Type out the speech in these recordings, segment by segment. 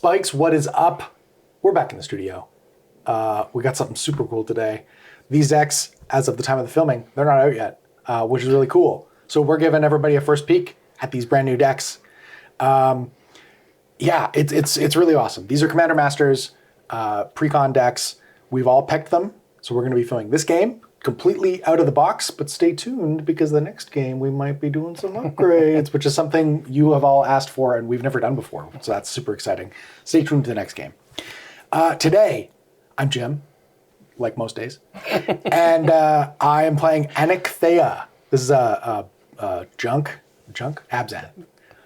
Spikes, what is up? We're back in the studio. We got something super cool today. These decks, as of the time of the filming, they're not out yet, which is really cool. So we're giving everybody a first peek at these brand new decks. Yeah, it's really awesome. These are Commander Masters, Precon decks. We've all picked them, so we're going to be filming this game completely out of the box, but stay tuned because the next game we might be doing some upgrades, which is something you have all asked for and we've never done before, so that's super exciting. Stay tuned to the next game. Today, I'm Jim, like most days, and I am playing Anikthea. This is a Abzan. This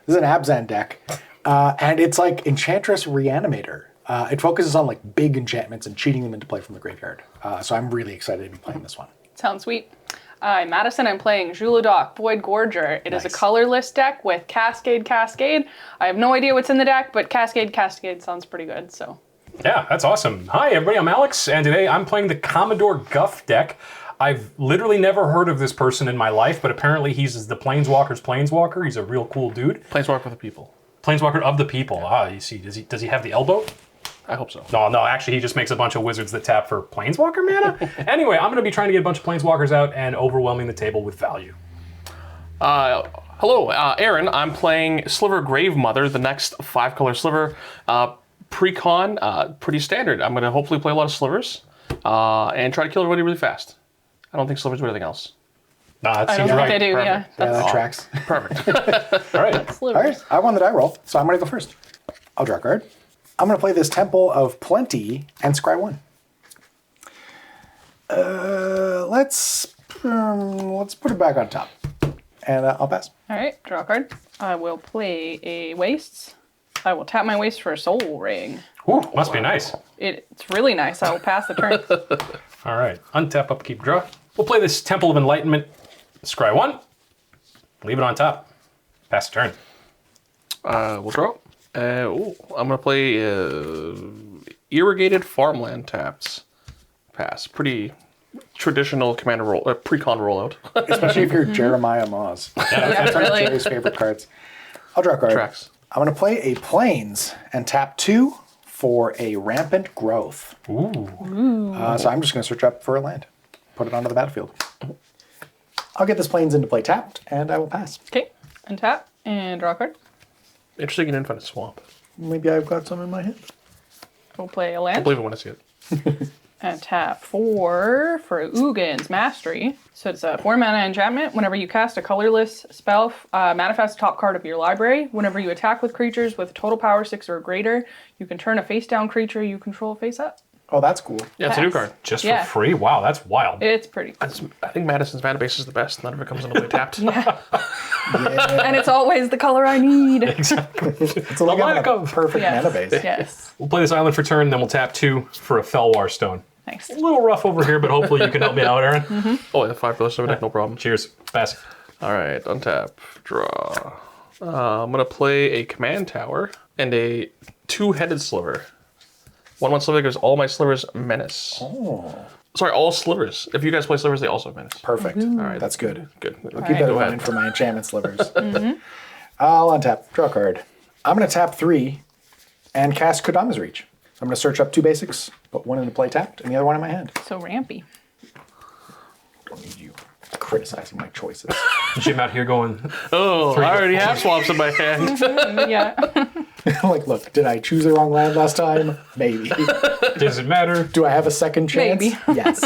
is an Abzan deck, and it's like Enchantress Reanimator. It focuses on like big enchantments and cheating them into play from the graveyard. So I'm really excited to be playing this one. Sounds sweet. I'm Madison. I'm playing Zhulodoc, Void Gorger. It is a colorless deck with Cascade. I have no idea what's in the deck, but Cascade sounds pretty good. So. Yeah, that's awesome. Hi, everybody. I'm Alex, and today I'm playing the Commodore Guff deck. I've literally never heard of this person in my life, but apparently he's the Planeswalker's Planeswalker. He's a real cool dude. Planeswalker of the people. Planeswalker of the people. Ah, you see. Does he have the elbow? I hope so. No, actually, he just makes a bunch of wizards that tap for Planeswalker mana. Anyway, I'm going to be trying to get a bunch of Planeswalkers out and overwhelming the table with value. Hello, Aaron. I'm playing Sliver Gravemother, the next 5-color Sliver. Precon, pretty standard. I'm going to hopefully play a lot of Slivers and try to kill everybody really fast. I don't think Slivers do anything else. Nah, that I seems don't right. think they do, Perfect. yeah. Yeah, that tracks. Perfect. All right. All right, I won the die roll, so I'm going to go first. I'll draw a card. I'm going to play this Temple of Plenty and scry 1. Let's put it back on top, and I'll pass. All right, draw a card. I will play a Wastes. I will tap my Waste for a Soul Ring. Ooh, must be nice. It's really nice. I will pass the turn. All right. Untap, upkeep, draw. We'll play this Temple of Enlightenment, scry 1. Leave it on top. Pass the turn. We'll draw. I'm going to play Irrigated Farmland taps. Pass. Pretty traditional Commander roll, Precon rollout. Especially if you're Jeremiah Moz. That's one of really. Jerry's favorite cards. I'll draw a card. Tracks. I'm going to play a Plains and tap 2 for a Rampant Growth. Ooh. So I'm just going to search up for a land. Put it onto the battlefield. I'll get this Plains into play tapped, and I will pass. Okay, untap and draw a card. Interesting and Infinite Swamp. Maybe I've got some in my hand. We'll play a I land. believe it when I see it. And tap 4 for Ugin's Mastery. So it's a 4-mana enchantment. Whenever you cast a colorless spell, manifest the top card of your library. Whenever you attack with creatures with total power 6 or greater, you can turn a face-down creature you control face up. Oh, that's cool. Yeah, it's a new Pass. card. Just Yeah. for free? Wow, that's wild. It's pretty cool. I think Madison's mana base is the best. None of it comes into play tapped. And it's always the color I need. Exactly. It's like lack a of- perfect Yes. mana base. Yes. We'll play this island for turn, then we'll tap 2 for a Felwar Stone. Nice. A little rough over here, but hopefully you can help me out, Aaron. Oh, the 5-color Sliver deck, no problem. Cheers. Pass. All right, untap, draw. I'm going to play a Command Tower and a 2-headed Sliver. 1/1 Sliver gives all my Slivers Menace. Oh, Sorry, all Slivers. If you guys play Slivers, they also have Menace. perfect. Mm-hmm. All right, that's good. Good. I'll keep that in Go mind ahead. for my enchantment slivers. I'll untap, draw a card. I'm going to tap 3 and cast Kodama's Reach. So I'm going to search up 2 basics, put one into play tapped, and the other one in my hand. So rampy. Don't need you criticizing my choices. Jim out here going, Oh, I already have swamps in my hand. Yeah. Like, look, did I choose the wrong land last time? Maybe. does it matter? Do I have a second chance? Maybe. Yes.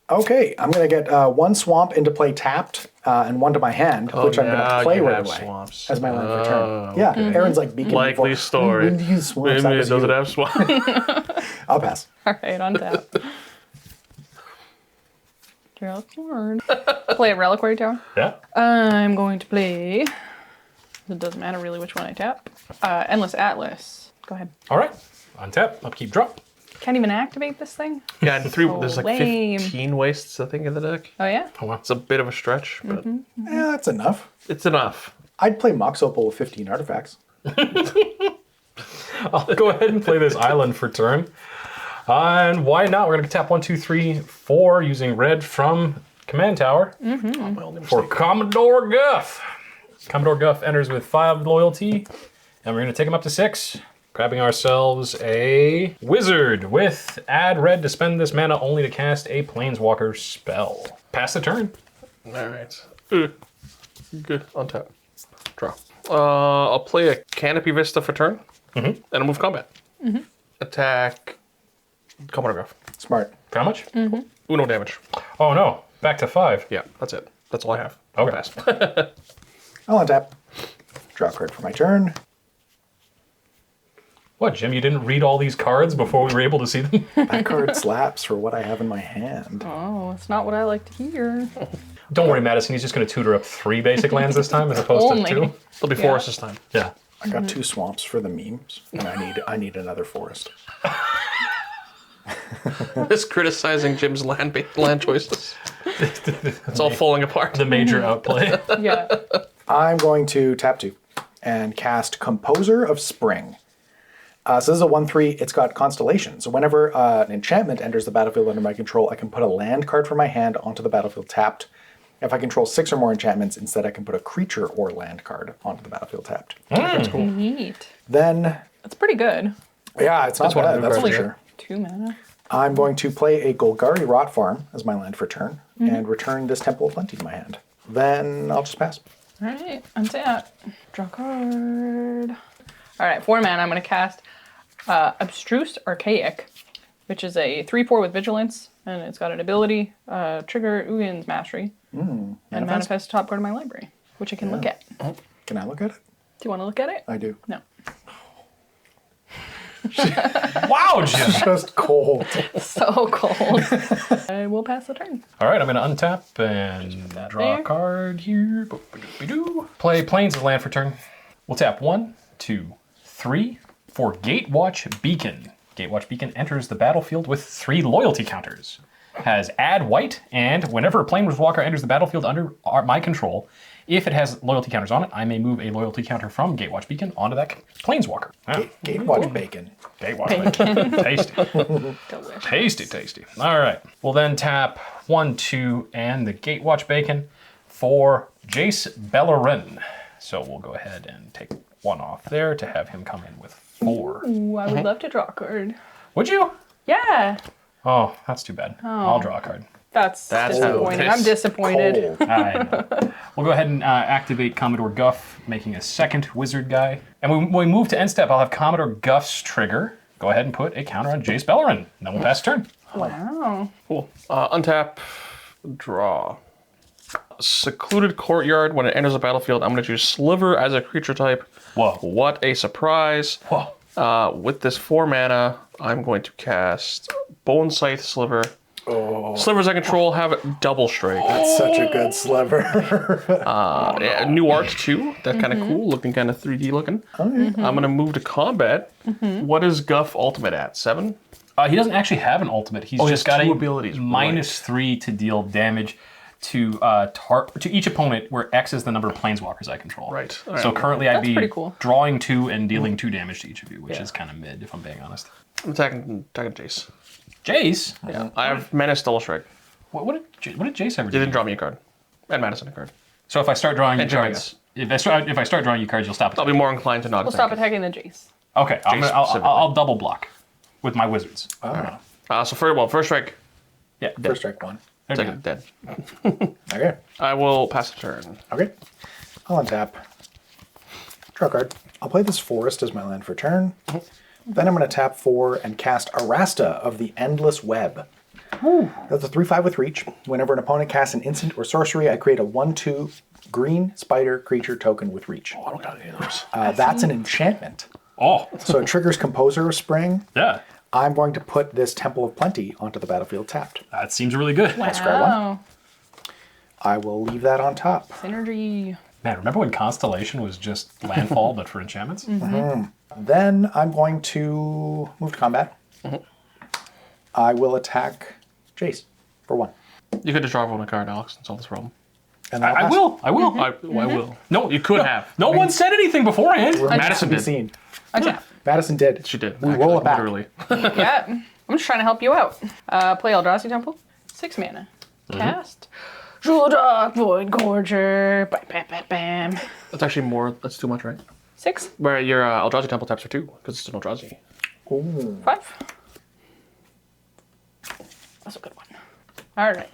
Okay, I'm going to get 1 swamp into play tapped and 1 to my hand, which I'm going to play you right have away swamps. as my land for turn. Yeah, Aaron's like beacon. Likely story. When do you use swamps? Maybe That it was doesn't you. have swamps. I'll pass. All right, untap. Draw a card. Play a Reliquary Tower. Yeah. I'm going to play. It doesn't matter really which one I tap. Endless Atlas. Go ahead. All right. Untap, upkeep, drop. Can't even activate this thing. Yeah, and there's like lame. 15 wastes, I think, in the deck. Oh yeah. Oh, wow. It's a bit of a stretch, but Yeah, that's enough. it's enough. I'd play Mox Opal with 15 artifacts. I'll go ahead and play this island for turn. And why not? We're going to tap 1, 2, 3, 4 using red from Command Tower for Commodore Guff. Commodore Guff enters with 5 loyalty, and we're going to take him up to 6. Grabbing ourselves a wizard with add red to spend this mana only to cast a planeswalker spell. Pass the turn. All right. Good. Untap. Draw. I'll play a Canopy Vista for turn. And I'll move combat. Attack. Commodore Guff. Smart. How much? Uno damage. Oh no, back to 5. Yeah, that's it. That's all I have. Okay. Pass. I'll untap. Draw a card for my turn. What, Jim, you didn't read all these cards before we were able to see them? That card slaps for what I have in my hand. Oh, it's not what I like to hear. Don't worry, Madison, he's just going to tutor up 3 basic lands this time as opposed Only. to 2. It'll be forest this time. Yeah. I got 2 swamps for the memes, and I need another forest. Just criticizing Jim's land choices. It's all falling apart. The major outplay. Yeah. I'm going to tap 2 and cast Composer of Spring. So this is a 1/3. It's got Constellation. So whenever an enchantment enters the battlefield under my control, I can put a land card from my hand onto the battlefield tapped. If I control 6 or more enchantments, instead I can put a creature or land card onto the battlefield tapped. That's cool. Neat. Then, That's pretty good. yeah, it's not one of bad, the that's for Only sure. 2 mana. I'm going to play a Golgari Rot Farm as my land for turn, and return this Temple of Plenty to my hand. Then I'll just pass. All right, untap. Draw card. All right, 4 mana. I'm going to cast Abstruse Archaic, which is a 3/4 with Vigilance, and it's got an ability, trigger Ugin's Mastery, and manifest top card of my library, which I can look at. Do Can I look at it? you want to look at it? I do. No. Wow, Jim. Just cold. So cold. I will pass the turn. All right, I'm going to untap and draw a there. card here. Boop-a-doop-a-doo. Play Plains as land for turn. We'll tap 1, 2, 3 for Gatewatch Beacon. Gatewatch Beacon enters the battlefield with 3 loyalty counters. Has add white, and whenever a Planeswalker enters the battlefield under my control, if it has loyalty counters on it, I may move a loyalty counter from Gatewatch Beacon onto that Planeswalker. Gatewatch Bacon. Gatewatch Beacon. Tasty. Delicious. Tasty, tasty. All right. We'll then tap 1, 2, and the Gatewatch Bacon for Jace Beleren. So we'll go ahead and take 1 off there to have him come in with 4. Ooh, I would love to draw a card. Would you? Yeah. Oh, that's too bad. I'll draw a card. That's how disappointing. it is. I'm disappointed. Cold. I know. We'll go ahead and activate Commodore Guff, making a 2nd wizard guy. And when we move to end step, I'll have Commodore Guff's trigger. Go ahead and put a counter on Jace Beleren. Then we'll pass turn. Wow. Cool. Untap. Draw. Secluded Courtyard. When it enters the battlefield, I'm going to choose Sliver as a creature type. Whoa. What a surprise. Whoa. With this 4 mana, I'm going to cast Bone Scythe Sliver. Slivers I control have double strike. That's such a good sliver. Yeah, new art too. That's kind of cool. Looking kind of 3D looking. I'm going to move to combat. What is Guff ultimate at? 7? He doesn't actually have an ultimate. He's he just has got 2 a abilities, -3 to deal damage to each opponent, where X is the number of planeswalkers I control. Right. So Alright. currently I'd That's be pretty cool. drawing 2 and dealing 2 damage to each of you, which is kind of mid, if I'm being honest. I'm attacking Jace. Jace? Yeah. I have Menace double strike. What did Jace ever You do? didn't draw me a card. And Madison a card. So if I start drawing you And cards, if I start drawing you cards, you'll stop I'll attacking. be more inclined to not We'll attack stop attacking the Jace. Okay, Jace I'll specifically. double block with my wizards. So first strike, Yeah, First strike 1. there we go. second dead. Okay. I will pass the turn. Okay. I'll untap. Draw a card. I'll play this forest as my land for turn. Then I'm going to tap 4 and cast Arasta of the Endless Web. That's a 3/5 with reach. Whenever an opponent casts an instant or sorcery, I create a 1/2 green spider creature token with reach. I don't got any of those. That's an enchantment. Oh, So it triggers Composer of Spring. yeah. I'm going to put this Temple of Plenty onto the battlefield tapped. That seems really good. Scry 1. I will leave that on top. Synergy. Man, remember when Constellation was just landfall, but for enchantments? Then I'm going to move to combat. I will attack Jace for 1. You could just draw one a card, Alex, and solve this problem. And then I'll I pass. will. I will. I will. No, You could have. No one said anything beforehand. Madison To be did. seen. Untap. Madison did. She did. We roll it back. Literally. Yeah. I'm just trying to help you out. Play Eldrazi Temple. 6 mana. Cast. Zhulodoc, Void Gorger. Bam, bam, bam, bam. That's actually more. That's too much, right? 6. Where your Eldrazi Temple taps for 2, because it's an Eldrazi. 5. That's a good one. All right.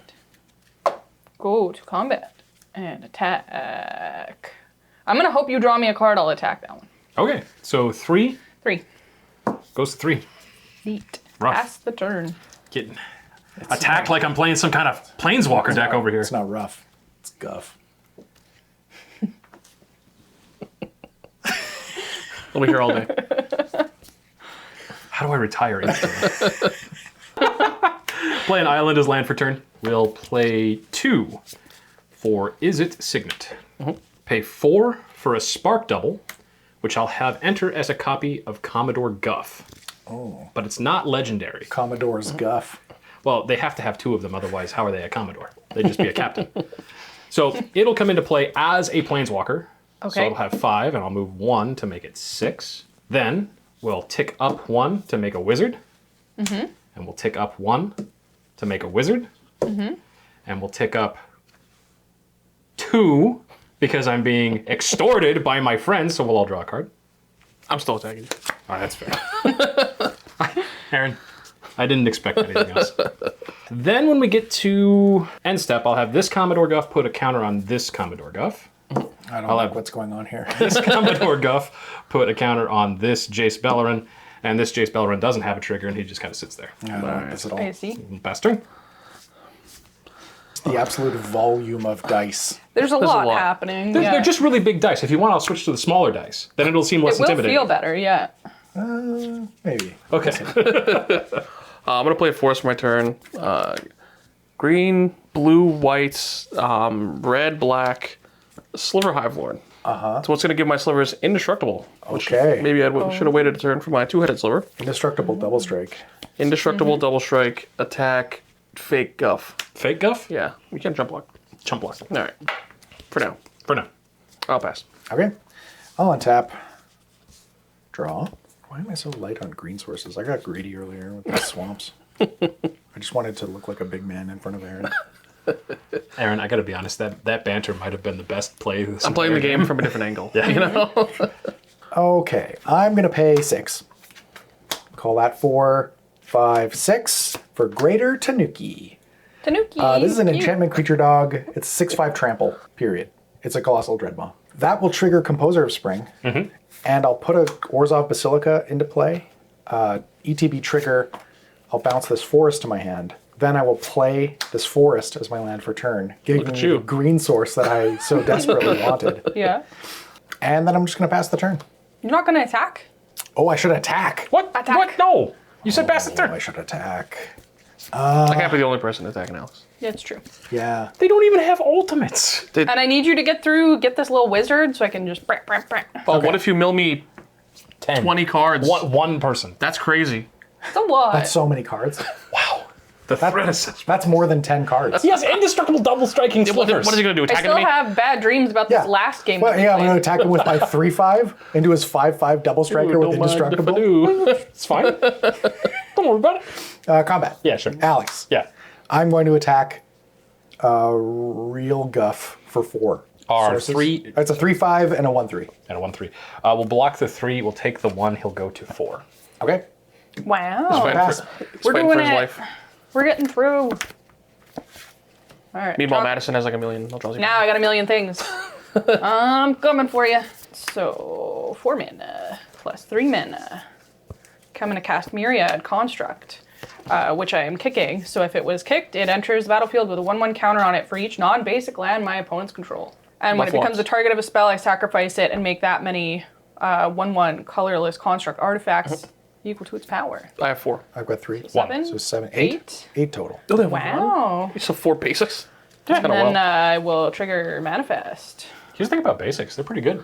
Go to combat and attack. I'm going to hope you draw me a card. I'll attack that one. Okay, so 3 3. goes to 3. Neat. Rough. Pass the turn. Getting attacked like I'm playing some kind of Planeswalker deck over here. It's not rough. It's Guff. We'll be here all day. How do I retire instantly? Play an island as land for turn. We'll play 2 for Is It Signet. Pay 4 for a Spark Double, which I'll have enter as a copy of Commodore Guff. Oh. But it's not legendary. Commodore's Guff. Well, they have to have 2 of them, otherwise how are they a Commodore? They'd just be a captain. So it'll come into play as a Planeswalker. So Okay. it'll have 5, and I'll move 1 to make it 6. Then we'll tick up 1 to make a wizard. And we'll tick up 1 to make a wizard. And we'll tick up 2 because I'm being extorted by my friends, so we'll all draw a card. I'm still attacking you. All right, that's fair. Aaron, I didn't expect anything else. Then when we get to end step, I'll have this Commodore Guff put a counter on this Commodore Guff. I don't like what's going on here. This Commodore Guff put a counter on this Jace Beleren, and this Jace Beleren doesn't have a trigger, and he just kind of sits there. I don't like this at all. I see. Pass turn. The absolute volume of dice. There's a There's a lot lot. happening. They're just really big dice. If you want, I'll switch to the smaller dice. Then it'll seem less It will intimidating. feel better, yeah. Maybe. Okay. I'm going to play a forest for my turn. Green, blue, white, red, black, Sliver Hive Lord. So what's going to give my Slivers indestructible. Which Okay. maybe I should have waited a turn for my 2-headed Sliver. Indestructible double strike. Indestructible, double strike, attack, fake Guff. Fake Guff? Yeah, we can't jump block. Chump block. All right. For now. For now. I'll pass. Okay. I'll untap. Draw. Why am I so light on green sources? I got greedy earlier with the swamps. I just wanted to look like a big man in front of Aaron. Aaron, I gotta be honest, that banter might have been the best play. This I'm playing the entire game from a different angle. Yeah. You know? Okay. I'm going to pay 6. Call that 4, 5, 6 for Greater Tanuki. Tanuki. This is an cute. enchantment creature dog. It's 6/5 trample, period. It's a colossal dreadmaw. That will trigger Composer of Spring. And I'll put a Orzhov Basilica into play. ETB trigger. I'll bounce this forest to my hand. Then I will play this forest as my land for turn, giving me you. the green source that I so desperately wanted. Yeah. And then I'm just going to pass the turn. You're not going to attack? Oh, I should attack. What? Attack. What? No! You said pass the Oh, turn. I should attack. I can't be the only person attacking Alex. Yeah, it's true. Yeah. They don't even have ultimates. And I need you to get this little wizard so I can just... Well, what if you mill me 10. 20 cards? One person. That's crazy. It's a lot. That's so many cards. Wow. The threat assessment. That's more than 10 cards. He has indestructible double striking What slivers. is he going to do? I Attack still me? have bad dreams about this last game. Well, that we yeah, I'm going to played. attack him with my 3/5 into his 5/5 double striker with indestructible. It's fine. Don't worry about it. Combat. Yeah, sure. Alex. Yeah. I'm going to attack real Guff for 4. Our sources. 3 It's a 3/5 and a 1/3. and a 1/3. We'll block the 3. We'll take the 1. He'll go to 4. Okay. Wow. Fighting Pass. for- he's We're fighting doing for his it. life. We're getting through. All right. Meanwhile, draw- Madison has like a million. I'll draw you. Now I got a million things. I'm coming for you. So 4 mana plus 3 mana. Coming to cast Myriad Construct, which I am kicking. So if it was kicked, it enters the battlefield with a 1/1 counter on it for each non-basic land my opponents control. And when it becomes the target of a spell, I sacrifice it and make that many 1/1 colorless construct artifacts equal to its power. I have 4. I've got 3. 7, So 7, 8. 8 total. Wow. So 4 basics. And kinda then well. I will trigger Manifest. Here's the thing about basics. They're pretty good.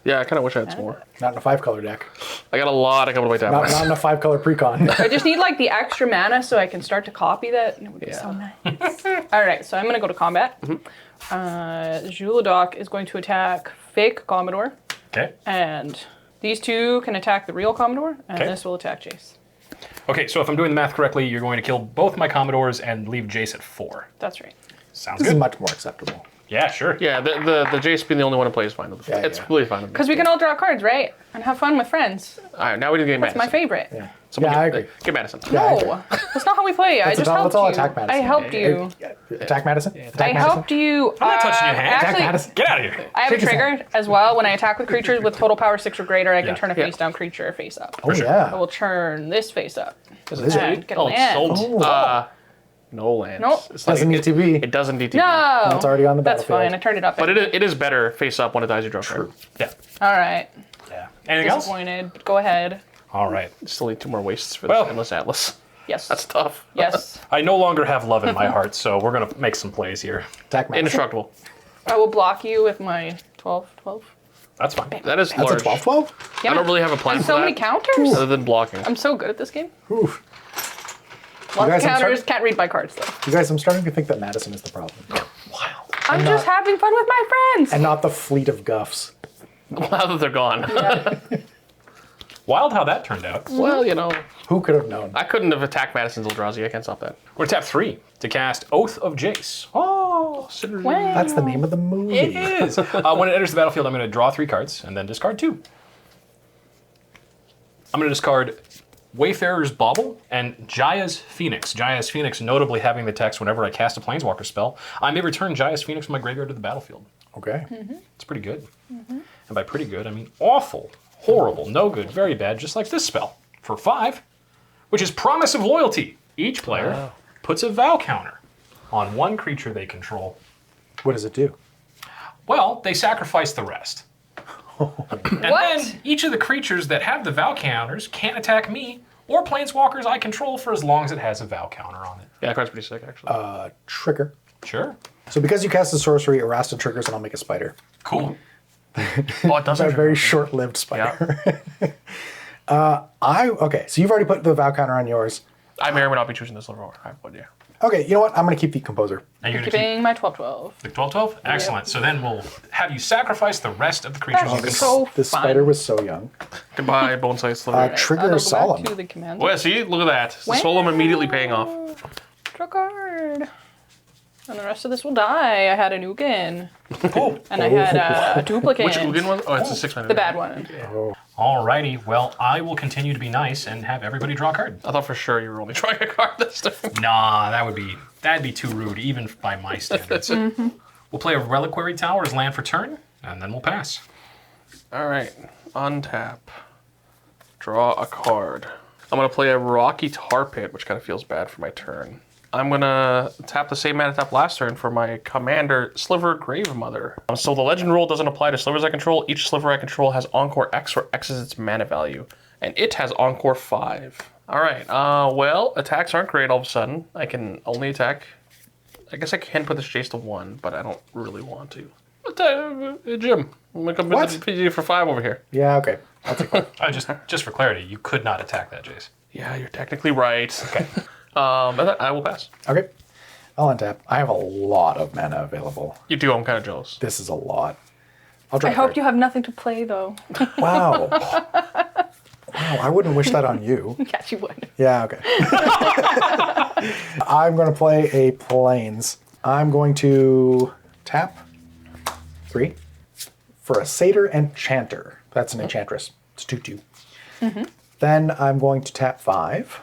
Yeah, I kind of wish I had some more. Not in a 5-color deck. I got a lot of coming away Not tap. in a 5-color precon. I just need like the extra mana so I can start to copy that. It would be so nice. All right, so I'm going to go to combat. Zhulodoc is going to attack fake Commodore, Okay. and these two can attack the real Commodore, and Okay. this will attack Jace. Okay, so if I'm doing the math correctly, you're going to kill both my Commodores and leave Jace at 4. That's right. Sounds This is good. much more acceptable. Yeah, sure. Yeah, the Jace being the only one to play is fine. It's really fine with me. Because we can all draw cards, right? And have fun with friends. All right, now we need to get That's Madison. my favorite. Yeah, Someone I get, agree. Get Madison. Yeah, I No, that's not how we play. I just helped let's all you. attack Madison. I helped you. Attack Madison? Attack I Madison? helped you. I'm not touching your hand. Attack Actually, Madison? Get out of here. I have Shake a his trigger as well. When I attack with creatures with total power 6 or greater, I can Yeah. turn a face down creature face up. Oh, yeah. I will turn this face up. Is it? And get a Oh, land. it's sold. Oh. No lands. Nope. It's Doesn't need to be. It doesn't need to No. It's already on the That's battlefield. fine. I turned it up. be. But it is better face up when it dies you draw a card. Yeah. All right. Yeah. Anything else? Disappointed, but go ahead. All right. Still need 2 more wastes for Well. this Endless Atlas. Yes. That's tough. Yes. I no longer have love in my heart, so we're gonna make some plays here. Attack Madison. Indestructible. I will block you with my 12. That's fine. That is That's large. a 12-12? Yeah. I don't really have a plan And for so that. many counters. Other than blocking. I'm so good at this game. Oof. Lots guys, of I'm counters. starting- Can't read my cards though. You guys, I'm starting to think that Madison is the problem. Wild. I'm just having fun with my friends. And not the fleet of Guffs. Now that they're gone. Wild how that turned out. Well, you know, Who could have known? I couldn't have attacked Madison's Eldrazi. I can't stop that. We're gonna tap 3 to cast Oath of Jace. Oh, Wow. That's the name of the movie. It is. When it enters the battlefield, I'm going to draw 3 cards and then discard 2. I'm going to discard Wayfarer's Bauble and Jaya's Phoenix. Jaya's Phoenix notably having the text whenever I cast a Planeswalker spell, I may return Jaya's Phoenix from my graveyard to the battlefield. Okay. It's pretty good. And by pretty good, I mean awful, horrible, no good, very bad, just like this spell. For 5, which is Promise of Loyalty. Each player puts a vow counter on one creature they control. What does it do? Well, they sacrifice the rest. And What? then each of the creatures that have the vow counters can't attack me or planeswalkers I control for as long as it has a vow counter on it. Yeah, that card's pretty sick, actually. Trigger. Sure. So because you cast the sorcery, Errasta triggers and I'll make a spider. Cool. Oh, it It's doesn't. a very short-lived spider. Okay, so you've already put the vow counter on yours. I may or may not be choosing this Sliver. I have no idea. Okay, you know what? I'm going to keep the composer. And you're going to keep Keeping my 12-12. the 12-12? Excellent. So then we'll have you sacrifice the rest of the creatures you That's control. so This fun. spider was so young. Goodbye, Bone Size Sliver. I'll Trigger go Solemn. back to the command. Oh, yeah, see? Look at that. The Solemn immediately paying off. Draw card. And the rest of this will die. I had an Ugin. Cool. And I had a duplicate. Which Ugin was? Oh, it's a 6-mana. The bad one. Alrighty. Well, I will continue to be nice and have everybody draw a card. I thought for sure you were only drawing a card this time. Nah, that'd be too rude, even by my standards. We'll play a Reliquary Tower as land for turn, and then we'll pass. All right. Untap. Draw a card. I'm going to play a Rocky Tar Pit, which kind of feels bad for my turn. I'm going to tap the same mana tap last turn for my commander, Sliver Gravemother. So the legend rule doesn't apply to slivers I control. Each sliver I control has Encore X, where X is its mana value. And it has Encore 5. All right. Well, attacks aren't great all of a sudden. I can only attack... I guess I can put this Jace to 1, but I don't really want to. Jim, I'm going to come What? visit you for 5 over here. Yeah, okay. I'll take one. Just for clarity, you could not attack that, Jace. Yeah, you're technically right. Okay. I will pass. Okay. I'll untap. I have a lot of mana available. You do, I'm kind of jealous. This is a lot. I'll draw I a hope card. you have nothing to play, though. Wow. Wow, I wouldn't wish that on you. Yes, you would. Yeah, okay. I'm going to play a Plains. I'm going to tap 3 for a Satyr Enchanter. That's an Enchantress. It's 2/2. Then I'm going to tap 5.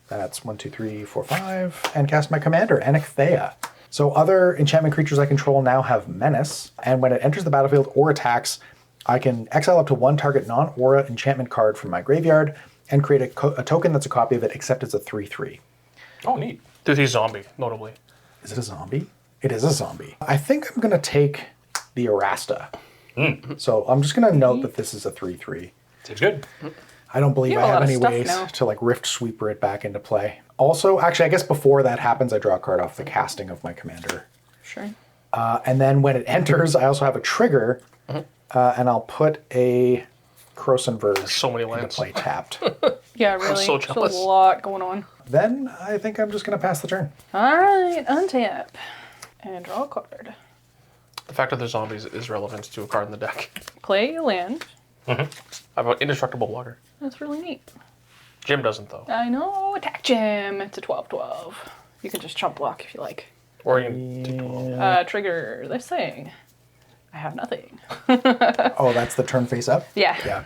That's 1, 2, 3, 4, 5. And cast my commander, Anikthea. So other enchantment creatures I control now have Menace. And when it enters the battlefield or attacks, I can exile up to 1 target non-aura enchantment card from my graveyard and create a token that's a copy of it, except it's a 3/3. Oh, neat. Dude, he's zombie, notably. Is it a zombie? It is a zombie. I think I'm going to take the Errasta. So I'm just going to note that this is a 3/3. Seems good. I don't believe You I have a have lot of any stuff ways now. to like Rift Sweeper it back into play. Also, actually, I guess before that happens, I draw a card off the casting of my commander. Sure. And then when it enters, I also have a trigger, and I'll put a Croson Verge So many into lands. play tapped. Yeah, really. so There's jealous. a lot going on. Then I think I'm just going to pass the turn. All right, untap. And draw a card. The fact that they're zombies is relevant to a card in the deck. Play a land. I have an indestructible blocker. That's really neat. Jim doesn't, though. I know. Attack Jim. It's a 12/12. You can just chump block if you like. Or you can take them all. Trigger this thing. I have nothing. Oh, that's the turn face up? Yeah. Yeah.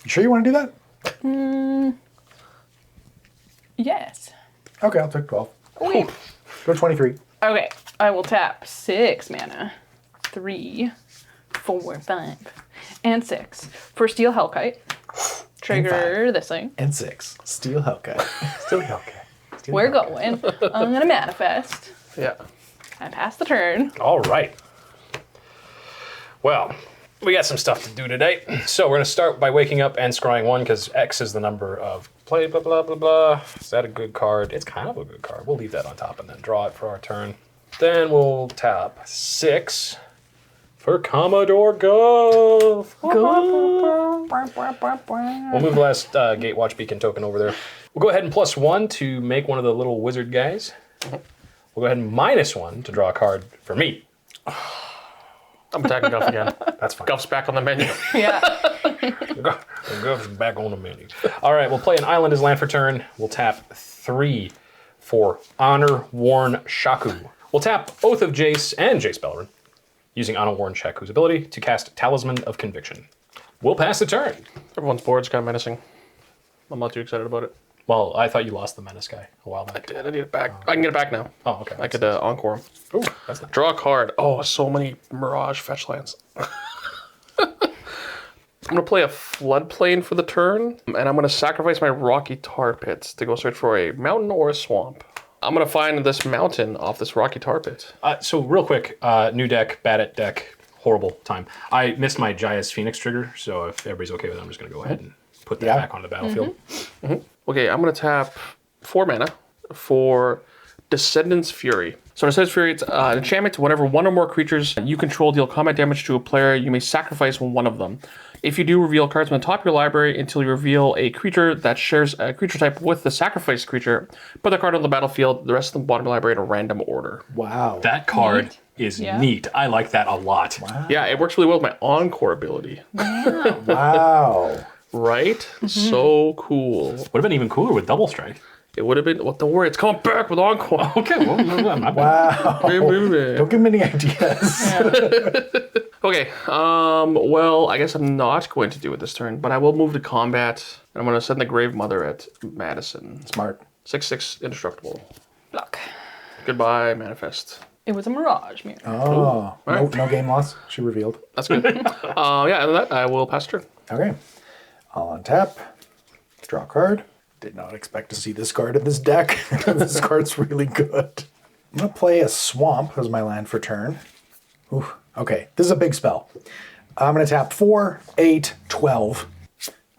You sure you want to do that? Yes. Okay, I'll take 12. Wait. Go 23. Okay, I will tap 6 mana. 3, 4, 5, and 6 for Steel Hellkite. Trigger this thing. And 6. Steel Hellcat. Steel Hellcat. Steel We're Hellcat. going. I'm gonna manifest. Yeah. I pass the turn. All right. Well, we got some stuff to do today. So we're going to start by waking up and scrying 1 because X is the number of play, blah, blah, blah, blah. Is that a good card? It's kind of a good card. We'll leave that on top and then draw it for our turn. Then we'll tap 6 for Commodore Guff. We'll move the last Gatewatch Beacon token over there. We'll go ahead and +1 to make one of the little wizard guys. We'll go ahead and -1 to draw a card for me. I'm attacking Guff again. That's fine. Guff's back on the menu. Yeah. Guff's back on the menu. All right, we'll play an island as land for turn. We'll tap 3 for Honor Worn Shaku. We'll tap Oath of Jace and Jace Beleren, using Honor Worn Shaku's ability to cast Talisman of Conviction. We'll pass the turn. Everyone's board's kind of menacing. I'm not too excited about it. Well, I thought you lost the Menace guy a while back. I need it back. I can get it back now. Oh, okay. I could encore him. Ooh, that's nice. Draw a card. Oh, so many Mirage fetch lands. I'm going to play a Floodplain for the turn, and I'm going to sacrifice my Rocky Tar Pits to go search for a mountain or a swamp. I'm going to find this mountain off this Rocky Tar Pit. So real quick, new deck, bad at deck, horrible time. I missed my Jaya's Phoenix trigger, so if everybody's okay with it, I'm just going to go ahead and put that back on the battlefield. Okay, I'm going to tap 4 mana for Descendant's Fury. So Descendant's Fury, it's an enchantment. Whenever one or more creatures you control deal combat damage to a player, you may sacrifice one of them. If you do, reveal cards from the top of your library until you reveal a creature that shares a creature type with the sacrificed creature. Put the card on the battlefield, the rest of the bottom of the library in a random order. Wow. That card Neat. is Yeah. neat. I like that a lot. Wow. Yeah, it works really well with my Encore ability. Wow. Right? So cool. Would have been even cooler with Double Strike. It would have been, well, don't worry, it's coming back with Encore. Okay, well, my bad. Wow. Okay, Don't give me any ideas. well, I guess I'm not going to do it this turn, but I will move to combat, and I'm going to send the Gravemother at Madison. Smart. 6/6 indestructible. Block. Goodbye, Manifest. It was a Mirage mirror. Oh. No, Alright. no game loss. She revealed. That's good. Yeah, and that I will pass turn. Okay. I'll untap. Draw a card. Did not expect to see this card in this deck. This card's really good. I'm going to play a Swamp as my land for turn. Ooh, okay, this is a big spell. I'm going to tap 4, 8, 12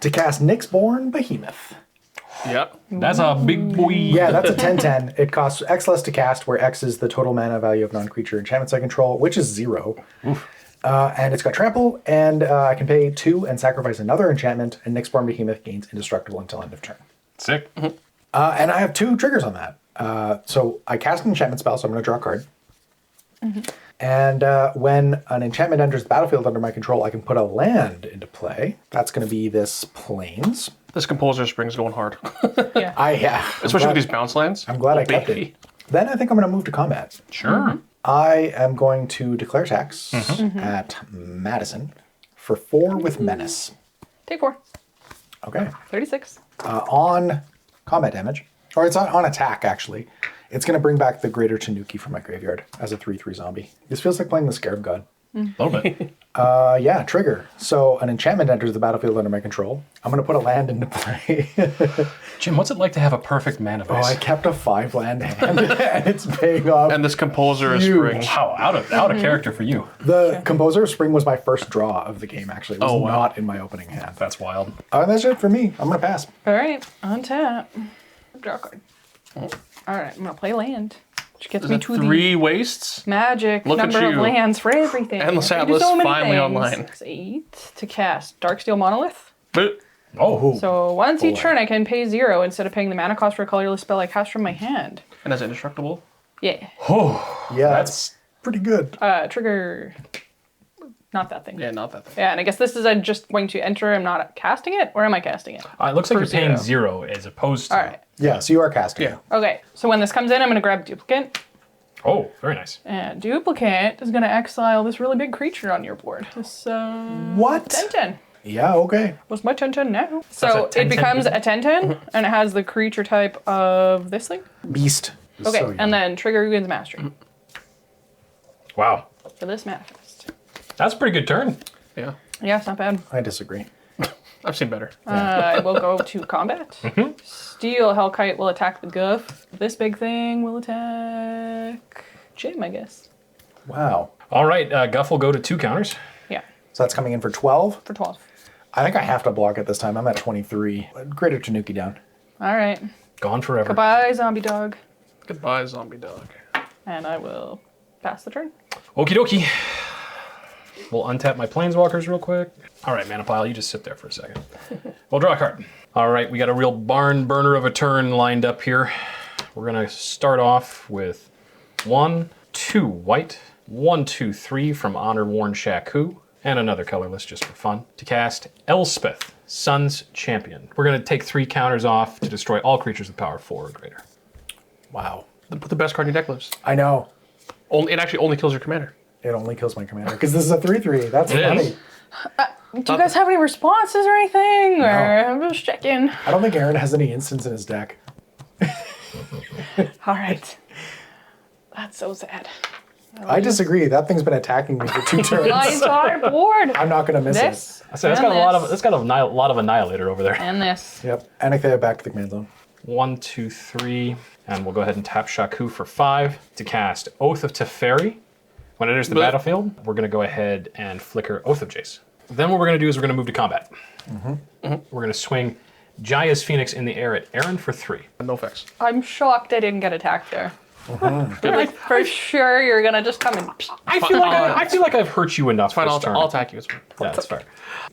to cast Nyxborn Behemoth. Yep. That's a big boy. Yeah, that's a 10/10. It costs X less to cast, where X is the total mana value of non-creature enchantments I control, which is 0. And it's got trample, and I can pay 2 and sacrifice another enchantment, and Nyxborn Behemoth gains indestructible until end of turn. Sick. And I have 2 triggers on that. So I cast an enchantment spell, so I'm going to draw a card. And when an enchantment enters the battlefield under my control, I can put a land into play. That's going to be this Plains. This Composer Spring's going hard. Yeah. Especially with these bounce lands. I'm glad Oh, I kept baby. it. Then I think I'm going to move to combat. Sure. I am going to declare tax at Madison for 4 with Menace. Take 4. Okay. 36. On combat damage, or it's on attack actually, it's going to bring back the Greater Tanuki from my graveyard as a 3/3 zombie. This feels like playing the Scarab God. A little bit. Yeah, trigger. So an enchantment enters the battlefield under my control. I'm going to put a land into play. Jim, what's it like to have a perfect mana base? Oh, I kept a 5 land hand, and it's paying off. And this Composer Huge. Spring. Wow, out of character for you. The Composer of Spring was my first draw of the game, actually. It was not in my opening hand. That's wild. And that's it for me. I'm going to pass. All right. Untap. Draw a card. All right. I'm going to play land. Which gets me to 3 wastes. the magic Look at number of you. lands for everything. Endless I can do Atlas so many finally things. online. 8 to cast Darksteel Monolith. But Oh, So once each boy. turn, I can pay 0 instead of paying the mana cost for a colorless spell I cast from my hand. and that's indestructible. Yeah. Yeah, that's pretty good. Trigger. Not that thing. Yeah, not that thing. Yeah, and I guess this is I'm just going to enter. I'm not casting it, or am I casting it? it looks like For you're paying 0. 0 as opposed to. All right. Yeah, so you are casting. Yeah. Okay. So when this comes in, I'm going to grab duplicate. Oh, very nice. And duplicate is going to exile this really big creature on your board. This What? 10/10. Yeah, okay. What's my 10/10 now? So a 10/10 it becomes a 10/10, and it has the creature type of this thing. Beast. Okay, So young. and then trigger Ugin's Mastery Wow. for this manifest. That's a pretty good turn. Yeah. Yeah, it's not bad. I disagree. I've seen better. I will go to combat. Steel Hellkite will attack the Guff. This big thing will attack Jim, I guess. Wow. All right, Guff will go to 2 counters. Yeah, So that's coming in for 12. for 12. I think I have to block it this time. I'm at 23. Greater Tanuki down. All right. Gone forever. Goodbye, zombie dog. Goodbye, zombie dog. And I will pass the turn. Okie dokie. We'll untap my planeswalkers real quick. All right, Mana Pile, you just sit there for a second. We'll draw a card. All right, we got a real barn burner of a turn lined up here. We're gonna start off with 1, 2 white, 1, 2, 3 from Honor Worn Shaku, and another colorless just for fun, to cast Elspeth, Sun's Champion. We're gonna take 3 counters off to destroy all creatures with power 4 or greater. Wow. Put the best card in your deck list. I know. It actually only kills your commander. It only kills my commander because this is a 3/3. That's It funny. is. Do you guys have any responses or anything? Or I'm just checking. I don't think Aaron has any instants in his deck. All right. That's so sad. I disagree. That thing's been attacking me for 2 turns. My entire board. I'm not going to miss This. I say, that's got a lot of Annihilator over there. And this. it. Yep. Anikthea back to the command zone. 1, 2, 3, and we'll go ahead and tap Shaku for 5 to cast Oath of Teferi. When it enters the battlefield, we're going to go ahead and flicker Oath of Jace. Then what we're going to do is we're going to move to combat. We're going to swing Jaya's Phoenix in the air at Aaron for 3. No effects. I'm shocked I didn't get attacked there. Like, for sure you're going to just come and... I feel like I've hurt you enough Fine, this I'll turn. attack you. It's fine. Yeah, that's fair.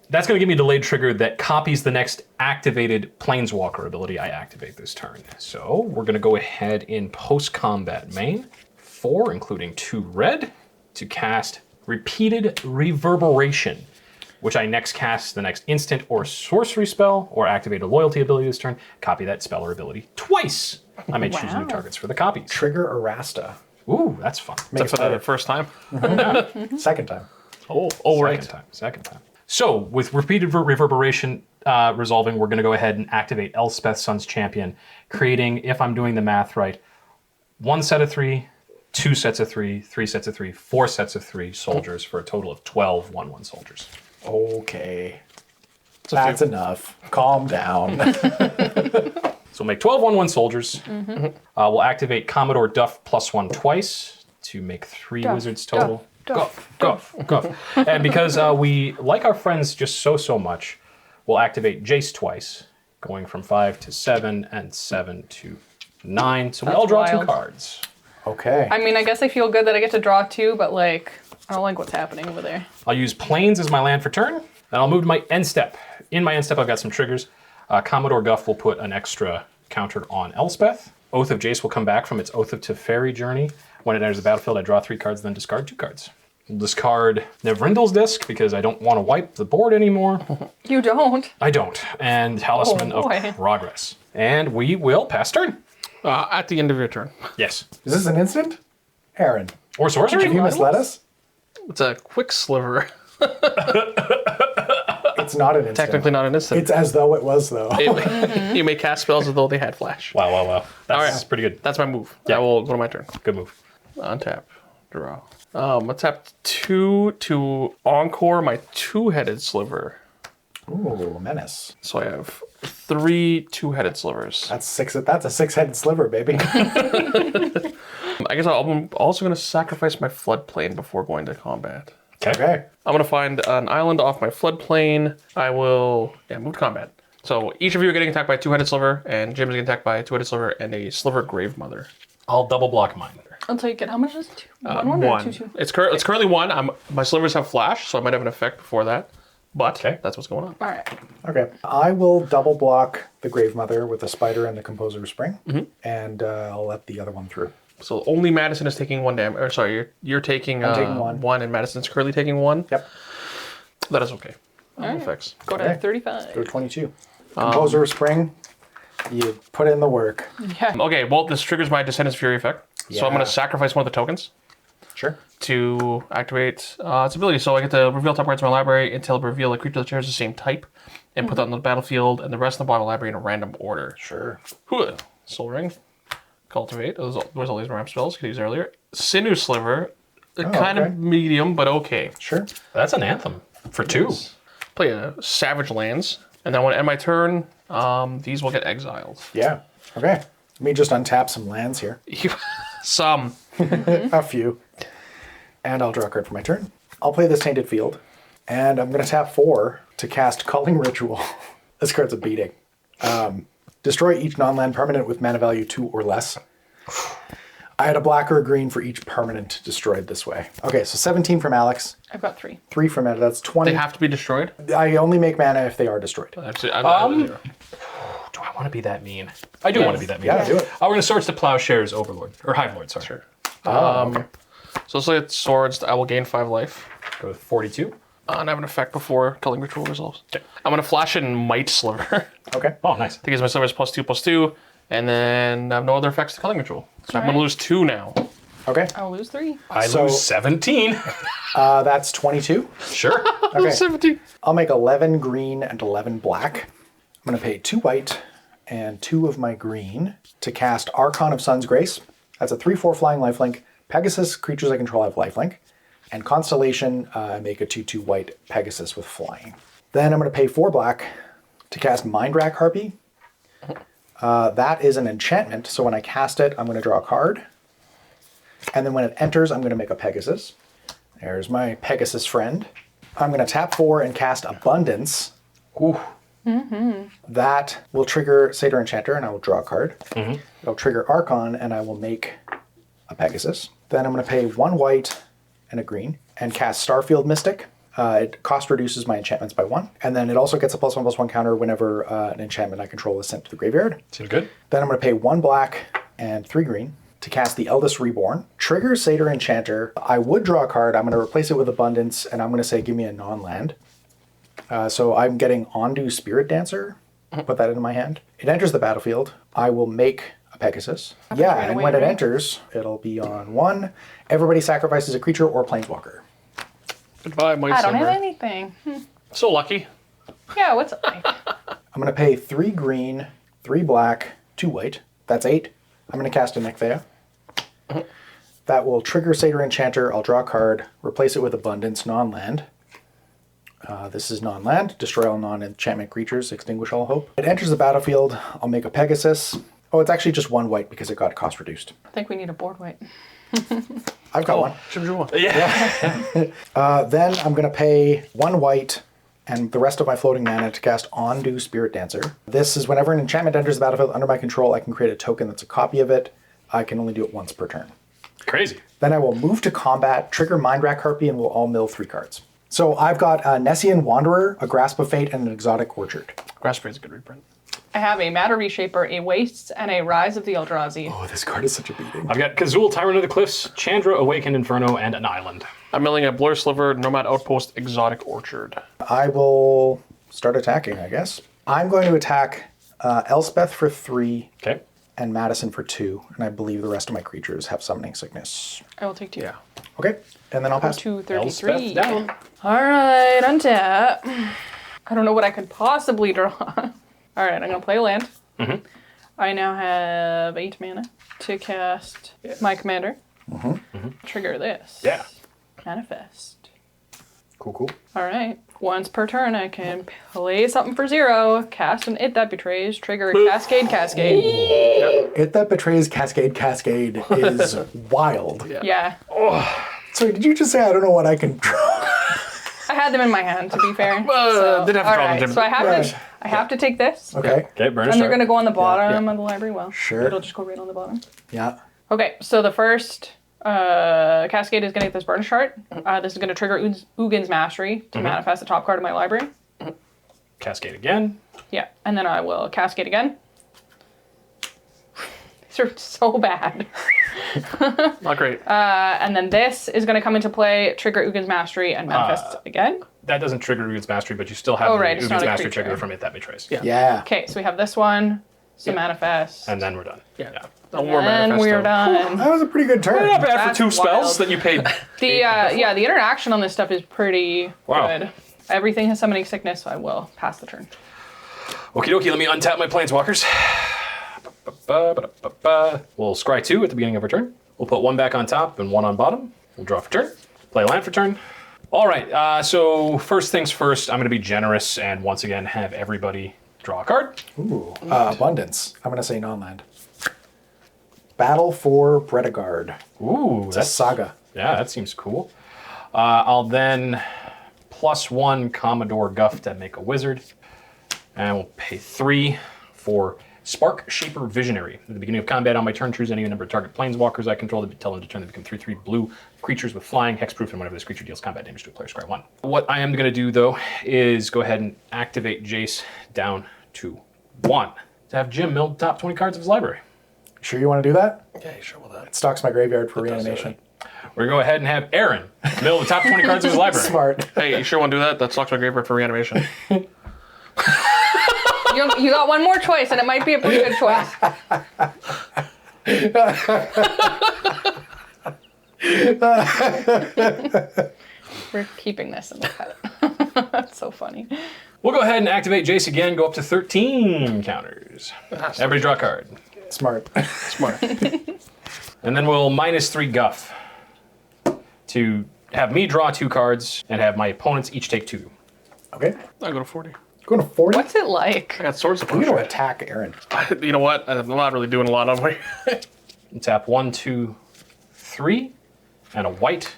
That's going to give me a delayed trigger that copies the next activated Planeswalker ability I activate this turn. So we're going to go ahead in post-combat main. 4, including 2 red, to cast Repeated Reverberation, which I next cast the next instant or sorcery spell or activate a loyalty ability this turn. Copy that spell or ability twice. I may choose new Wow. targets for the copies. Trigger Errasta. Ooh, that's fun. Make Except it for the better. first time. Second time. Second time. So with repeated reverberation resolving, we're going to go ahead and activate Elspeth, Sun's Champion, creating, if I'm doing the math right, 1 set of 3, 2 sets of 3, 3 sets of 3, 4 sets of 3 soldiers for a total of 12 1/1 soldiers. Okay. That's enough. Calm down. So we'll make 12 1/1 soldiers. We'll activate Commodore Duff +1 twice to make 3 Duff, wizards total. Duff, Guff. And because we like our friends just so much, we'll activate Jace twice, going from 5 to 7 and 7 to 9. So we That's all draw 2 wild. cards. Okay. I mean, I guess I feel good that I get to draw 2, but like, I don't like what's happening over there. I'll use Plains as my land for turn, and I'll move to my end step. In my end step, I've got some triggers. Commodore Guff will put an extra counter on Elspeth. Oath of Jace will come back from its Oath of Teferi journey. When it enters the battlefield, I draw 3 cards, then discard 2 cards. We'll discard Nevrindel's Disc because I don't want to wipe the board anymore. You don't. I don't. And Talisman Oh, boy. of Progress. And we will pass turn. At the end of your turn. Yes. Is this an instant? Aaron, Or sorcery. have you misled us? It's a quick sliver. It's not an instant. Technically not an instant. It's as though it was, though. You may cast spells as though they had flash. Wow. That's right. pretty good. That's my move. Yeah. I will go to my turn. Good move. Untap. Draw. I'll tap 2 to encore my 2-headed sliver. Ooh, menace. So I have 3 2-headed slivers. That's a 6-headed sliver, baby. I guess I'm also going to sacrifice my floodplain before going to combat. Okay. I'm going to find an island off my floodplain. I will move to combat. So each of you are getting attacked by a 2-headed sliver, and Jim is getting attacked by a 2-headed sliver and a Sliver Gravemother. I'll double block mine. I'll take it. How much is it? 1 or 1. 2? It's currently 1. My slivers have flash, so I might have an effect before that. But that's what's going on. All right. Okay. I will double block the Gravemother with the Spider and the Composer Spring, and I'll let the other one through. So only Madison is taking 1 damage. Or sorry, you're taking, I'm taking 1. 1, and Madison's currently taking 1. Yep. That is okay. No Alright. effects. Go to Okay. 35. Go to 22. Composer Spring, you put in the work. Yeah. Okay, well, this triggers my Descendant's Fury effect. So I'm going to sacrifice one of the tokens Sure. to activate its ability. So I get to reveal top cards in my library until reveal a creature that shares the same type and put that on the battlefield and the rest of the bottom library in a random order. Sure. Hooah. Soul Ring. Cultivate. Those all these ramp spells. Could use earlier. Sinew Sliver. Kind okay. of medium, but okay. Sure. That's an anthem for 2. Play a Savage Lands. And then when I end my turn, these will get exiled. Yeah. Okay. Let me just untap some lands here. Some. A few. And I'll draw a card for my turn. I'll play this Tainted Field. And I'm going to tap 4 to cast Calling Ritual. This card's a beating. Destroy each non-land permanent with mana value 2 or less. I had a black or a green for each permanent destroyed this way. Okay, so 17 from Alex. I've got 3. 3 from Ed. That's 20. They have to be destroyed. I only make mana if they are destroyed. Do I want to be that mean? I do want to be that mean. Yeah, do it. We're going to Swords to Plowshares Overlord. Or Hive Lord, sorry. Sure. Okay. So let's say it's swords. I will gain 5 life. Go with 42. And have an effect before Culling Ritual resolves. Okay. I'm going to flash in Might Sliver. Okay. Oh, nice. I think it's my Sliver's +2/+2. And then I have no other effects to Culling Ritual. So I'm going to lose 2 now. Okay. I'll lose 3. I So- lose 17. That's 22. Sure. Okay. 17. I'll make 11 green and 11 black. I'm going to pay 2 white and 2 of my green to cast Archon of Sun's Grace. That's a 3/4 flying lifelink. Pegasus, creatures I control have lifelink. And Constellation, make a 2/2 white Pegasus with flying. Then I'm going to pay 4 black to cast Mind Rack Harpy. That is an enchantment, so when I cast it, I'm going to draw a card. And then when it enters, I'm going to make a Pegasus. There's my Pegasus friend. I'm going to tap 4 and cast Abundance. Ooh. That will trigger Satyr Enchanter, and I will draw a card. It'll trigger Archon, and I will make a Pegasus. Then I'm going to pay 1 white and a green, and cast Starfield Mystic. It cost reduces my enchantments by 1. And then it also gets a +1/+1 counter whenever an enchantment I control is sent to the graveyard. Seems good. Then I'm going to pay 1 black and 3 green to cast the Eldest Reborn. Trigger Satyr Enchanter. I would draw a card. I'm going to replace it with Abundance, and I'm going to say give me a non-land. So I'm getting Ondu Spirit Dancer. Put that into my hand. It enters the battlefield. I will make a Pegasus. Yeah, right and away, when it right? enters, it'll be on 1. Everybody sacrifices a creature or planeswalker. Goodbye, Might I don't Sliver. have anything. So lucky. Yeah, what's it like? I'm going to pay 3 green, 3 black, 2 white. That's 8. I'm going to cast Anikthea. That will trigger Satyr Enchanter. I'll draw a card, replace it with Abundance, non-land. This is non-land. Destroy all non-enchantment creatures, extinguish all hope. It enters the battlefield. I'll make a Pegasus. Oh, it's actually just 1 white because it got cost reduced. I think we need a board weight. I've got one. Yeah. Then I'm going to pay 1 white and the rest of my floating mana to cast Ondu Spirit Dancer. This is whenever an enchantment enters the battlefield under my control, I can create a token that's a copy of it. I can only do it once per turn. Crazy. Then I will move to combat, trigger Mind Rack Harpy, and we'll all mill 3 cards. So I've got a Nessian Wanderer, a Grasp of Fate, and an Exotic Orchard. Grassbraid's a good reprint. I have a Matter Reshaper, a Wastes, and a Rise of the Eldrazi. Oh, this card is such a beating. I've got Kazul, Tyrant of the Cliffs, Chandra, Awakened Inferno, and an island. I'm milling a Blur Sliver, Nomad Outpost, Exotic Orchard. I will start attacking, I guess. I'm going to attack Elspeth for 3 Okay. and Madison for 2, and I believe the rest of my creatures have Summoning Sickness. I will take 2. Yeah. Okay, and then I'll pass. 233. Elspeth down. All right, untap. I don't know what I could possibly draw. All right, I'm going to play a land. I now have 8 mana to cast my commander. Trigger this. Yeah. Manifest. Cool. All right. Once per turn, I can play something for 0, cast an It That Betrays, trigger Cascade. It That Betrays Cascade is wild. Yeah. So did you just say I don't know what I can draw? I had them in my hand, to be fair. Didn't have to all draw them, right, Jim. so Right. I have to take this. Okay. Okay, burn a And they're start. going to go on the bottom of the library. Well, Sure. it'll just go right on the bottom. Yeah. Okay, so the first Cascade is going to get this burn chart. This is going to trigger Ugin's Mastery to manifest the top card of my library. Cascade again. Yeah, and then I will Cascade again. These are so bad. Not great. And then this is going to come into play, trigger Ugin's Mastery, and manifest again. That doesn't trigger Ugin's Mastery, but you still have Oh, right, it's Ugin's not a Mastery creature. trigger from It That Betrays. Yeah. Yeah. Okay, so we have this one. some manifest. And then we're done. Yeah. One more And manifesto. we're done. That was a pretty good turn. Not bad That's for 2 spells wild. that you paid. The interaction on this stuff is pretty Wow. good. Everything has summoning sickness, so I will pass the turn. Okie dokie, let me untap my planeswalkers. We'll scry 2 at the beginning of our turn. We'll put 1 back on top and 1 on bottom. We'll draw for turn. Play land for turn. All right, so first things first, I'm going to be generous and once again have everybody draw a card. Ooh, abundance. I'm gonna say non-land. Battle for Bredegard. Ooh, It's a that's saga. Yeah, that seems cool. I'll then +1 Commodore Guff to make a wizard. And we'll pay 3 for Spark Shaper Visionary. At the beginning of combat on my turn, choose any number of target planeswalkers I control to tell them to turn them to become 3/3 blue creatures with flying, hexproof, and whenever this creature deals combat damage to a player, scry 1. What I am going to do, though, is go ahead and activate Jace down to 1 to have Jim mill the top 20 cards of his library. Sure you want to do that? Yeah, sure with that. It stocks my graveyard for reanimation. We're going to go ahead and have Aaron mill the top 20 cards of his library. Smart. Hey, you sure want to do that? That sucks my graveyard for reanimation. You got one more choice, and it might be a pretty good choice. We're keeping this in the cut. That's so funny. We'll go ahead and activate Jace again, go up to 13 counters. Everybody draw a card. Smart. Smart. And then we'll -3 Guff to have me draw 2 cards and have my opponents each take 2. Okay. I'll go to 40. Going to 40. What's it like? I got swords of I'm going to Potion. attack Aaron. You know what? I'm not really doing a lot on my... Tap 1, 2, 3, and a white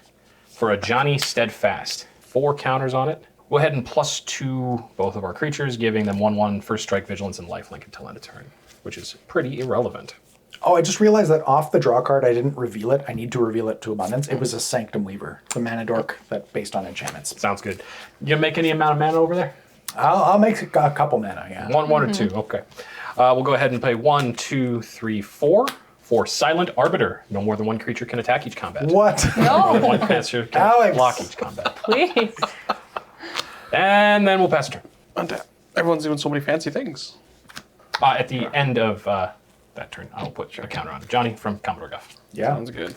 for a Johnny Steadfast. 4 counters on it. Go ahead and +2 both of our creatures, giving them 1/1 first strike, vigilance, and lifelink until end of turn, which is pretty irrelevant. Oh, I just realized that off the draw card, I didn't reveal it. I need to reveal it to abundance. It was a Sanctum Weaver, the mana dork that based on enchantments. Sounds good. You gonna make any amount of mana over there? I'll make a couple mana, yeah. 1, 1, or 2. Okay. We'll go ahead and play 1, 2, 3, 4 for Silent Arbiter. No more than 1 creature can attack each combat. What? No, 1 creature can Alex. block each combat. please. And then we'll pass a turn. Untap. Everyone's doing so many fancy things. At the end of that turn, I'll put a counter on Johnny from Commodore Guff. Yeah. Sounds good.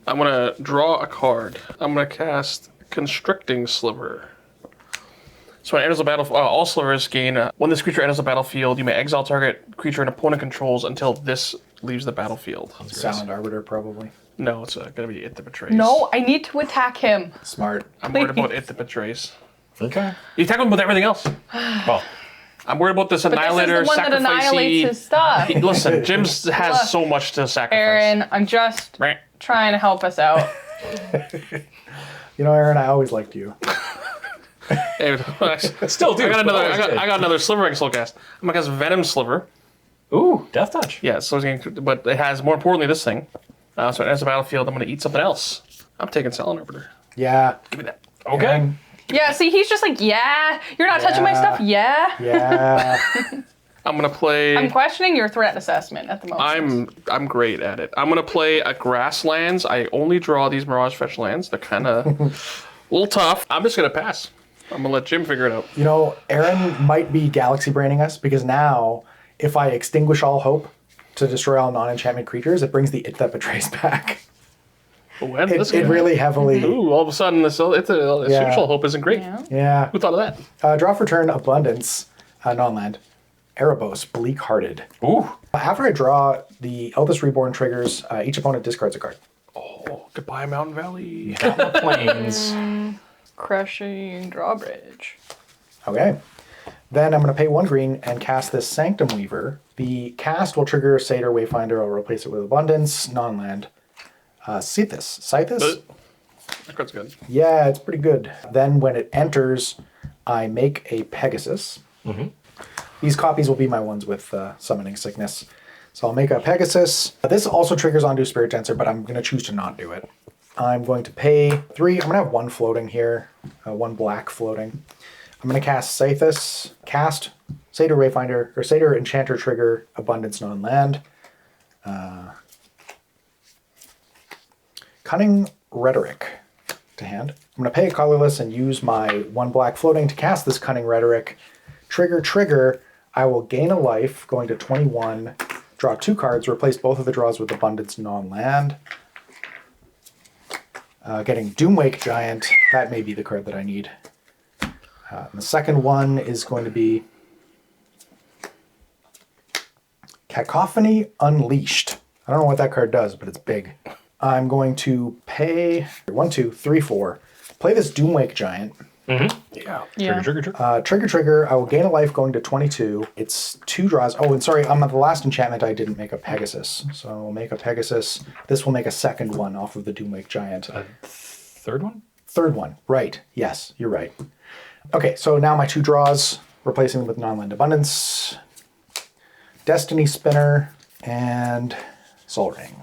I'm going to draw a card. I'm going to cast Constricting Sliver. So when it enters the battlefield, all slivers gain. When this creature enters the battlefield, you may exile target creature an opponent controls until this leaves the battlefield. Silent Arbiter, probably. No, it's going to be It That Betrays. No, I need to attack him. Smart. I'm worried about It That Betrays. Okay. You attack him with everything else. Well, I'm worried about this But Annihilator, this is the one that annihilates his sacrificey. stuff. Listen, Jim's has so much to sacrifice. Aaron, I'm just Right. trying to help us out. You know, Aaron, I always liked you. Hey, still do. I got another. but always good. I got another Slivering Soul cast. I'm gonna cast Venom Sliver. Ooh, Death Touch. Yeah, so it's gonna, but it has more importantly this thing. So as a battlefield, I'm gonna eat something else. I'm taking Silent Arbiter. Yeah. Give me that. Okay. Aaron, Yeah, see, he's just like, yeah, you're not touching my Yeah. stuff, yeah. yeah. I'm gonna play. I'm questioning your threat assessment at the moment. I'm great at it. I'm gonna play a Grasslands. I only draw these Mirage Fetch lands. They're kind of a little tough. I'm just gonna pass. I'm gonna let Jim figure it out. You know, Aaron might be galaxy braining us because now, if I extinguish all hope to destroy all non-enchantment creatures, it brings the It That Betrays back. When It really heavily. Ooh, all of a sudden, this Social Hope isn't great. Yeah. Yeah. Who thought of that? Draw for turn, abundance, non-land. Erebos, Bleak-Hearted. Ooh. After I draw, the Eldest Reborn triggers, each opponent discards a card. Oh, goodbye, Mountain Valley. Down the plains. Crushing Drawbridge. Okay. Then I'm going to pay 1 green and cast this Sanctum Weaver. The cast will trigger Satyr Wayfinder. I'll replace it with abundance, non-land. Scythus. Scythus? That card's good. Yeah, it's pretty good. Then when it enters, I make a Pegasus. These copies will be my ones with Summoning Sickness. So I'll make a Pegasus. This also triggers onto Spirit Dancer, but I'm going to choose to not do it. I'm going to pay 3. I'm going to have 1 floating here, 1 black floating. I'm going to cast Scythus, cast Satyr Wayfinder, or Satyr Enchanter trigger, abundance non-land. Cunning Rhetoric to hand. I'm going to pay a colorless and use my 1 black floating to cast this Cunning Rhetoric. Trigger. I will gain a life, going to 21, draw 2 cards, replace both of the draws with Abundance non-land. Getting Doomwake Giant, that may be the card that I need. And the second one is going to be Cacophony Unleashed. I don't know what that card does, but it's big. I'm going to pay 1, 2, 3, 4. Play this Doomwake Giant. Yeah. Trigger. I will gain a life going to 22. It's 2 draws. Oh, and sorry, on the last enchantment, I didn't make a Pegasus. So I'll make a Pegasus. This will make a second one off of the Doomwake Giant. Third one? Third one. Right. Yes, you're right. Okay, so now my 2 draws, replacing them with non-land Abundance, Destiny Spinner, and Sol Ring.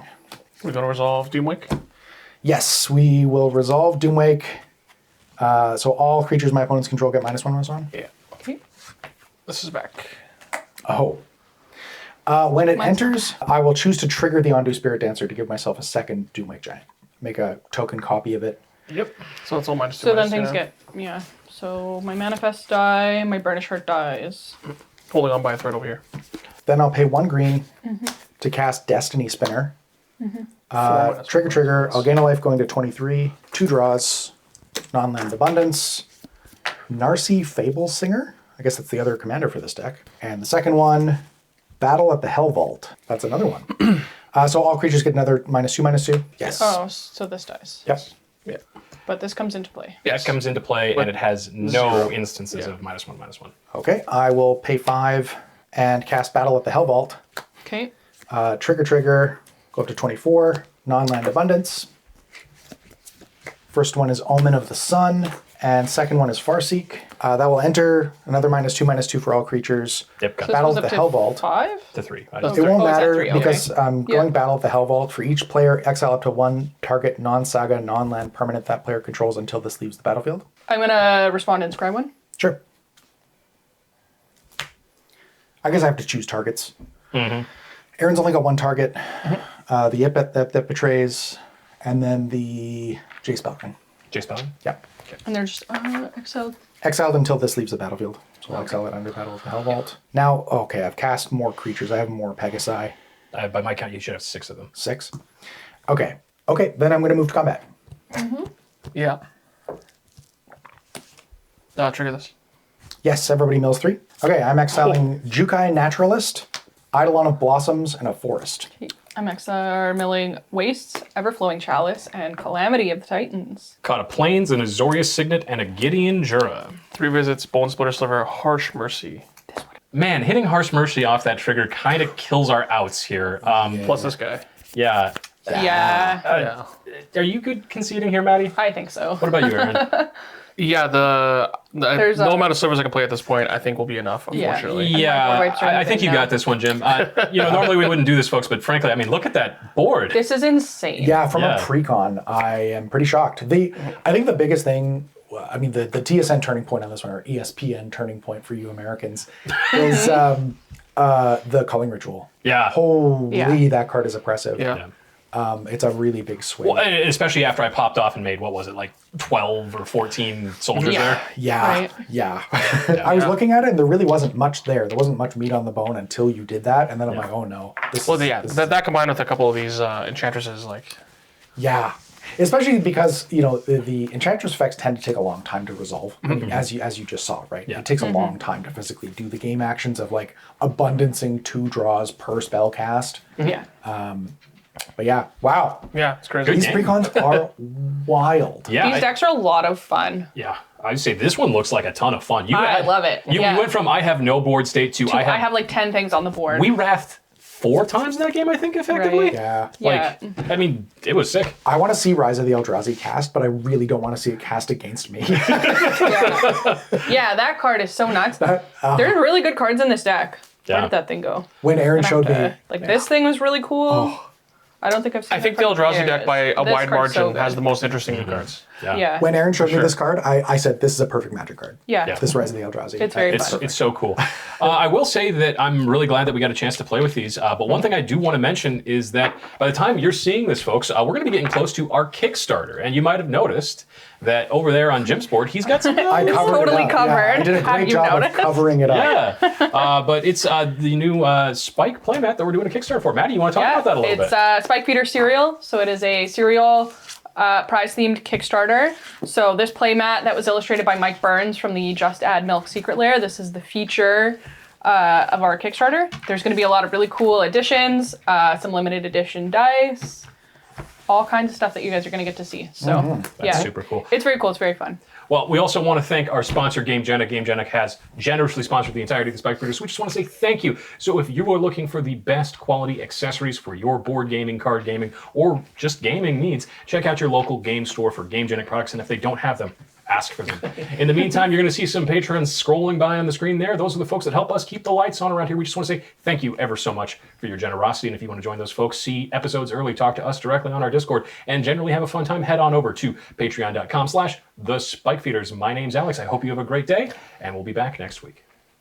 We're going to resolve Doomwake? Yes, we will resolve Doomwake. So all creatures my opponents control get -1/-1. Yeah. Okay. This is back. Oh. When it enters, I will choose to trigger the Ondu Spirit Dancer to give myself a second Doomwake Giant. Make a token copy of it. Yep. So it's all -2. So then things get, yeah. So my Manifest die, my Burnish Heart dies. Holding on by a thread over here. Then I'll pay 1 green to cast Destiny Spinner. Trigger. I'll gain a life going to 23. 2 draws. Non-land Abundance. Narcy Fable Singer. I guess that's the other commander for this deck. And the second one, Battle at the Hell Vault. That's another one. So all creatures get another -2/-2. Yes. Oh, so this dies. Yep. Yeah. But this comes into play. Yeah, it comes into play, and it has no instances of -1/-1. Okay, I will pay 5 and cast Battle at the Hell Vault. Okay. Trigger. Go up to 24. Non-land Abundance. First one is Omen of the Sun, and second one is Farseek. That will enter another -2/-2 for all creatures. Yep, got So Battle this of goes the up Hell to Vault. 5? to 3. It won't Oh, is that matter 3? Okay. because going Yeah. Battle of the Hell Vault. For each player, exile up to 1 target non-saga, non-land permanent that player controls until this leaves the battlefield. I'm going to respond and inscribe one. Sure. I guess I have to choose targets. Aaron's only got 1 target. The Yipet that betrays, and then the Jace Balcon. Jace Balcon? Yep. And they're just exiled. Exiled until this leaves the battlefield. So I'll exile it under Battle of the Hell Vault. Now, okay, I've cast more creatures. I have more Pegasi. By my count, you should have 6 of them. 6. Okay. Okay, then I'm going to move to combat. Yeah. Trigger this. Yes, everybody mills 3. Okay, I'm exiling Jukai Naturalist, Eidolon of Blossoms, and a Forest. I'm milling Wastes, Everflowing Chalice, and Calamity of the Titans. Caught a Plains, an Azorius Signet, and a Gideon Jura. 3 visits, Bone Splitter Sliver, Harsh Mercy. Man, hitting Harsh Mercy off that trigger kind of kills our outs here. Plus this guy. Yeah. Yeah, Are you good conceding here, Maddie? I think so. What about you, Aaron? Yeah, the There's no a- amount of slivers I can play at this point, I think will be enough, Yeah. unfortunately. Yeah, White Strength I think you now. got this one, Jim. Normally we wouldn't do this, folks, but frankly, I mean, look at that board. This is insane. Yeah, from Yeah. a Precon, I am pretty shocked. I think the biggest thing, I mean, the TSN turning point on this one, or ESPN turning point for you Americans, is the Culling Ritual. Yeah. Holy, Yeah. that card is oppressive. Yeah. It's a really big swing. Well, and especially after I popped off and made, what was it, like 12 or 14 soldiers Yeah. there? Yeah, Right. yeah. I was looking at it, and there really wasn't much there. There wasn't much meat on the bone until you did that, and then I'm like, oh no. Well, yeah, that combined with a couple of these enchantresses, like, Yeah, especially because the enchantress effects tend to take a long time to resolve. I mean, as you just saw, right? Yeah. It takes a long time to physically do the game actions of like abundancing 2 draws per spell cast. Yeah. But yeah, wow, yeah, it's crazy. Good these game. precons are wild. Yeah. These decks are a lot of fun. Yeah. I'd say this one looks like a ton of fun. I love it. You Yeah. went from I have no board state to I have like 10 things on the board. We wrathed 4 times in that game, I think, effectively. Right. Yeah. Like, I mean, it was sick. I want to see Rise of the Eldrazi cast, but I really don't want to see it cast against me. Yeah, that card is so nuts. There's really good cards in this deck. Yeah. Where did that thing go? When Aaron showed me, Like this thing was really cool. I don't think I've seen I think that the card in Eldrazi deck years. by a This wide card's so margin has good. the most interesting new cards. Yeah. When Aaron showed me sure. this card, I said, this is a perfect Magic card. Yeah. This Rise of the Eldrazi. It's very It's, fun. it's so cool. I will say that I'm really glad that we got a chance to play with these. But one thing I do want to mention is that by the time you're seeing this, folks, we're going to be getting close to our Kickstarter. And you might have noticed that over there on Jim's board, he's got some... I covered totally it up. covered. Yeah, I did a Have great you job noticed? of covering it up. Yeah, but it's the new Spike playmat that we're doing a Kickstarter for. Maddie, you want to talk about that a little it's bit? Spike Feeder cereal. So it is a cereal prize-themed Kickstarter. So this playmat that was illustrated by Mike Burns from the Just Add Milk Secret Lair. This is the feature of our Kickstarter. There's going to be a lot of really cool additions, some limited edition dice, all kinds of stuff that you guys are going to get to see. So That's super cool. It's very cool. It's very fun. Well, we also want to thank our sponsor, GameGenic. GameGenic has generously sponsored the entirety of the Spike Feeders. We just want to say thank you. So if you are looking for the best quality accessories for your board gaming, card gaming, or just gaming needs, check out your local game store for GameGenic products. And if they don't have them, ask for them. In the meantime, you're going to see some patrons scrolling by on the screen there. Those are the folks that help us keep the lights on around here. We just want to say thank you ever so much for your generosity. And if you want to join those folks, see episodes early, talk to us directly on our Discord, and generally have a fun time, head on over to patreon.com/thespikefeeders. My name's Alex. I hope you have a great day, and we'll be back next week.